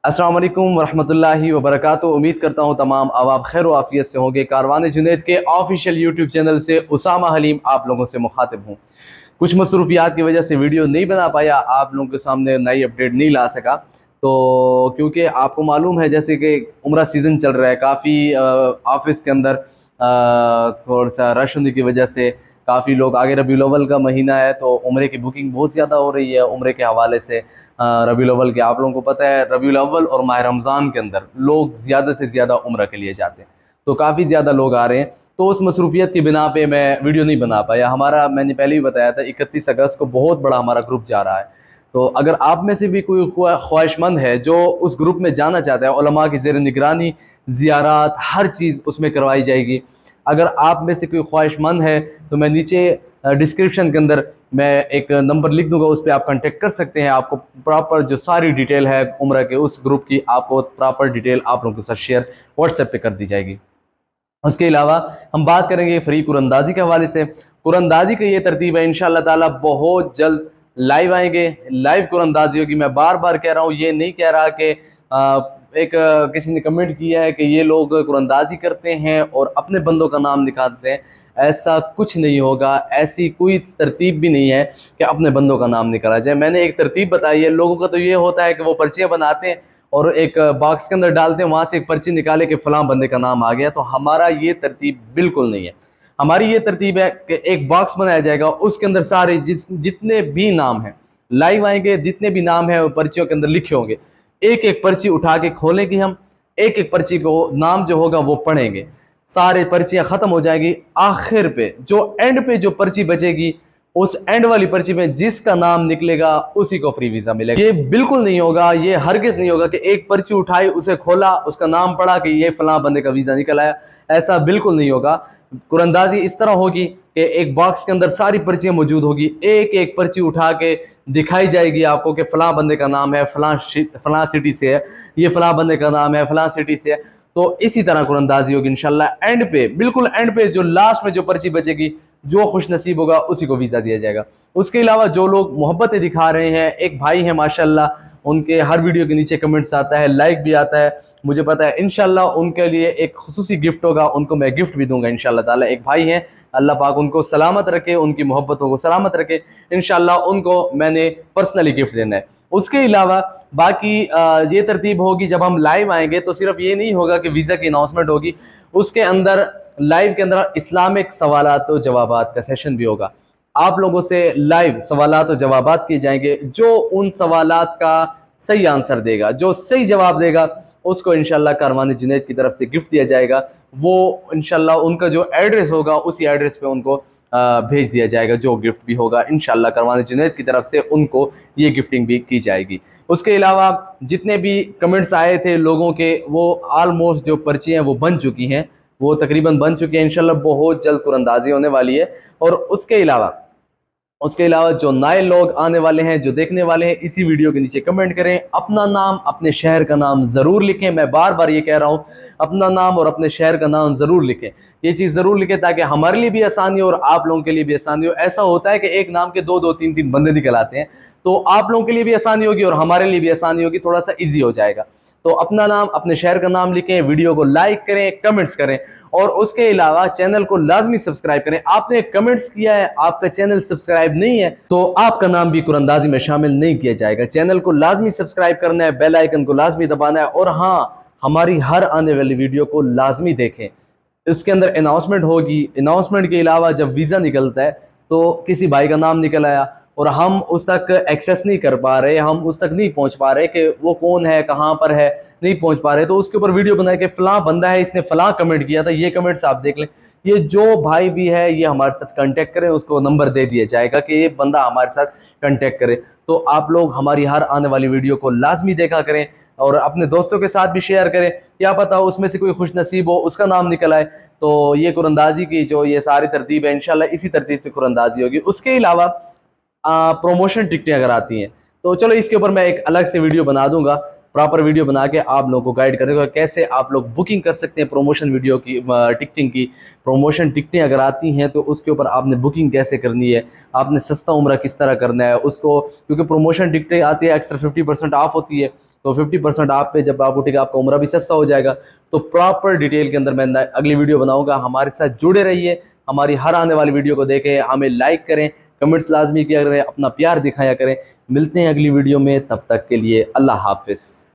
अस्सलाम वालेकुम वरहमतुल्लाहि वबरकातुहू। उम्मीद करता हूँ तमाम आप खैर आफियत से होंगे। कारवान जुनैद के ऑफिशियल यूट्यूब चैनल से उसामा हलीम आप लोगों से मुखातिब हूँ। कुछ मसरूफियात की वजह से वीडियो नहीं बना पाया, आप लोगों के सामने नई अपडेट नहीं ला सका। तो क्योंकि आपको मालूम है जैसे कि उम्रा सीज़न चल रहा है, काफ़ी ऑफिस के अंदर थोड़ा सा रश होने की वजह से काफ़ी लोग, आगे रबीउल अव्वल का महीना है तो उम्रे की बुकिंग बहुत ज़्यादा हो रही है। उम्रे के हवाले से रबीउल अव्वल के, आप लोगों को पता है रबीउल अव्वल और माह रमज़ान के अंदर लोग ज़्यादा से ज़्यादा उम्रा के लिए जाते हैं, तो काफ़ी ज़्यादा लोग आ रहे हैं। तो उस मसरूफियत की बिना पे मैं वीडियो नहीं बना पाया। हमारा, मैंने पहले ही बताया था, 31 अगस्त को बहुत बड़ा हमारा ग्रुप जा रहा है। तो अगर आप में से भी कोई ख्वाहिशमंद है जो उस ग्रुप में जाना चाहता है, उलमा की ज़ेर निगरानी ज़ियारात हर चीज़ उसमें करवाई जाएगी। अगर आप में से कोई ख्वाहिशमंद है तो मैं नीचे डिस्क्रिप्शन के अंदर मैं एक नंबर लिख दूंगा, उस पर आप कांटेक्ट कर सकते हैं। आपको प्रॉपर जो सारी डिटेल है उम्र के उस ग्रुप की, आपको प्रॉपर डिटेल आप लोगों के साथ शेयर व्हाट्सएप पे कर दी जाएगी। उसके अलावा हम बात करेंगे फ्री कुरंदाजी के हवाले से। कुरंदाजी की ये तरतीब है, इंशाअल्लाह ताला बहुत जल्द लाइव आएंगे, लाइव कुरंदाजी होगी। मैं बार बार कह रहा हूँ, ये नहीं कह रहा कि किसी ने कमेंट किया है कि ये लोग कुरंदाजी करते हैं और अपने बंदों का नाम निकालते हैं। ऐसा कुछ नहीं होगा, ऐसी कोई तरतीब भी नहीं है कि अपने बंदों का नाम निकाला जाए। मैंने एक तरतीब बताई है। लोगों का तो ये होता है कि वो पर्चियाँ बनाते हैं और एक बॉक्स के अंदर डालते हैं, वहाँ से एक पर्ची निकाले कि फ़लाँ बंदे का नाम आ गया। तो हमारा ये तरतीब बिल्कुल नहीं है। हमारी ये तरतीब है कि एक बॉक्स बनाया जाएगा, उसके अंदर सारे जितने भी नाम हैं लाइव आएंगे, जितने भी नाम हैं वो पर्चियों के अंदर लिखे होंगे। एक एक पर्ची उठा के खोलेंगे हम, एक एक पर्ची को नाम जो होगा वो पढ़ेंगे, सारे पर्चियां खत्म हो जाएगी। आखिर पे जो एंड पे जो पर्ची बचेगी, उस एंड वाली पर्ची में जिसका नाम निकलेगा उसी को फ्री वीजा मिलेगा। ये बिल्कुल नहीं होगा, ये हरगिज नहीं होगा कि एक पर्ची उठाई, उसे खोला, उसका नाम पढ़ा कि ये फलां बंदे का वीजा निकल आया। ऐसा बिल्कुल नहीं होगा। कुरंदाजी इस तरह होगी कि एक बॉक्स के अंदर सारी पर्चियां मौजूद होगी, एक एक पर्ची उठा के दिखाई जाएगी आपको कि फलां बंदे का नाम है, फलां सिटी से है, ये फलां बंदे का नाम है, फलां सिटी से है। तो इसी तरह कुरंदाजी होगी इंशाल्लाह। एंड पे, बिल्कुल एंड पे, जो लास्ट में जो पर्ची बचेगी, जो खुश नसीब होगा उसी को वीज़ा दिया जाएगा। उसके अलावा जो लोग मोहब्बतें दिखा रहे हैं, एक भाई हैं माशाल्लाह, उनके हर वीडियो के नीचे कमेंट्स आता है, लाइक भी आता है, मुझे पता है। इंशाल्लाह उनके लिए एक खुसूसी गिफ्ट होगा, उनको मैं गिफ्ट भी दूंगा इंशाल्लाह ताला। एक भाई हैं, अल्लाह पाक उनको सलामत रखे, उनकी मोहब्बतों को सलामत रखे। इंशाल्लाह उनको मैंने पर्सनली गिफ्ट देना है। उसके अलावा बाकी ये तरतीब होगी, जब हम लाइव आएंगे तो सिर्फ ये नहीं होगा कि वीज़ा की अनाउंसमेंट होगी, उसके अंदर लाइव के अंदर इस्लामिक सवालात और जवाबात का सेशन भी होगा। आप लोगों से लाइव सवालात और जवाबात किए जाएंगे। जो उन सवालात का सही आंसर देगा, जो सही जवाब देगा, उसको इंशाल्लाह कारवान जुनैद की तरफ से गिफ्ट दिया जाएगा। वो इंशाल्लाह उनका जो एड्रेस होगा उसी एड्रेस पे उनको भेज दिया जाएगा, जो गिफ्ट भी होगा इंशाल्लाह कारवान जुनैद की तरफ से उनको ये गिफ्टिंग भी की जाएगी। उसके अलावा जितने भी कमेंट्स आए थे लोगों के, वो ऑलमोस्ट जो पर्ची हैं वो बन चुकी हैं, वो तकरीबन बन चुकी है। इंशाल्लाह बहुत जल्द कुरंदाजी होने वाली है। और उसके अलावा जो नए लोग आने वाले हैं, जो देखने वाले हैं, इसी वीडियो के नीचे कमेंट करें, अपना नाम, अपने शहर का नाम ज़रूर लिखें। मैं बार बार ये कह रहा हूँ, अपना नाम और अपने शहर का नाम ज़रूर लिखें। ये चीज़ ज़रूर लिखें ताकि हमारे लिए भी आसानी हो और आप लोगों के लिए भी आसानी हो। ऐसा होता है कि एक नाम के दो दो तीन तीन बंदे निकल आते हैं, तो आप लोगों के लिए भी आसानी होगी और हमारे लिए भी आसानी होगी, थोड़ा सा ईजी हो जाएगा। तो अपना नाम, अपने शहर का नाम लिखें, वीडियो को लाइक करें, कमेंट्स करें और उसके अलावा चैनल को लाजमी सब्सक्राइब करें। आपने कमेंट्स किया है, आपका चैनल सब्सक्राइब नहीं है, तो आपका नाम भी कुरंदाजी में शामिल नहीं किया जाएगा। चैनल को लाजमी सब्सक्राइब करना है, बेल आइकन को लाजमी दबाना है और हाँ, हमारी हर आने वाली वीडियो को लाजमी देखें। इसके अंदर अनाउंसमेंट होगी। अनाउंसमेंट के अलावा जब वीज़ा निकलता है तो किसी भाई का नाम निकल आया और हम उस तक एक्सेस नहीं कर पा रहे, हम उस तक नहीं पहुंच पा रहे कि वो कौन है, कहाँ पर है, नहीं पहुंच पा रहे, तो उसके ऊपर वीडियो बनाए कि फलां बंदा है, इसने फलां कमेंट किया था, ये कमेंट्स आप देख लें। ये जो भाई भी है ये हमारे साथ कांटेक्ट करें, उसको नंबर दे दिया जाएगा कि ये बंदा हमारे साथ कांटेक्ट करे। तो आप लोग हमारी हर आने वाली वीडियो को लाजमी देखा करें और अपने दोस्तों के साथ भी शेयर करें। क्या पता उसमें से कोई खुश नसीब हो, उसका नाम निकल आए। तो ये कुरंदाजी की जो ये सारी तरतीब है, इंशाल्लाह इसी तरतीब पे कुरंदाजी होगी। उसके अलावा प्रोमोशन टिकटें अगर आती हैं तो चलो इसके ऊपर मैं एक अलग से वीडियो बना दूंगा, प्रॉपर वीडियो बना के आप लोगों को गाइड कर देगा कैसे आप लोग बुकिंग कर सकते हैं प्रमोशन वीडियो की, टिकटिंग की। प्रमोशन टिकटें अगर आती हैं तो उसके ऊपर आपने बुकिंग कैसे करनी है, आपने सस्ता उम्रा किस तरह करना है उसको, क्योंकि प्रमोशन टिकटें आती है अक्सर 50% ऑफ होती है। तो 50% आप पे जब आप उठेगा, आपका उम्रा भी सस्ता हो जाएगा। तो प्रॉपर डिटेल के अंदर मैं अगली वीडियो बनाऊंगा। हमारे साथ जुड़े रहिए, हमारी हर आने वाली वीडियो को देखें, हमें लाइक करें, कमेंट्स लाजमी किया करें, अपना प्यार दिखाया करें। मिलते हैं अगली वीडियो में, तब तक के लिए अल्लाह हाफिज़।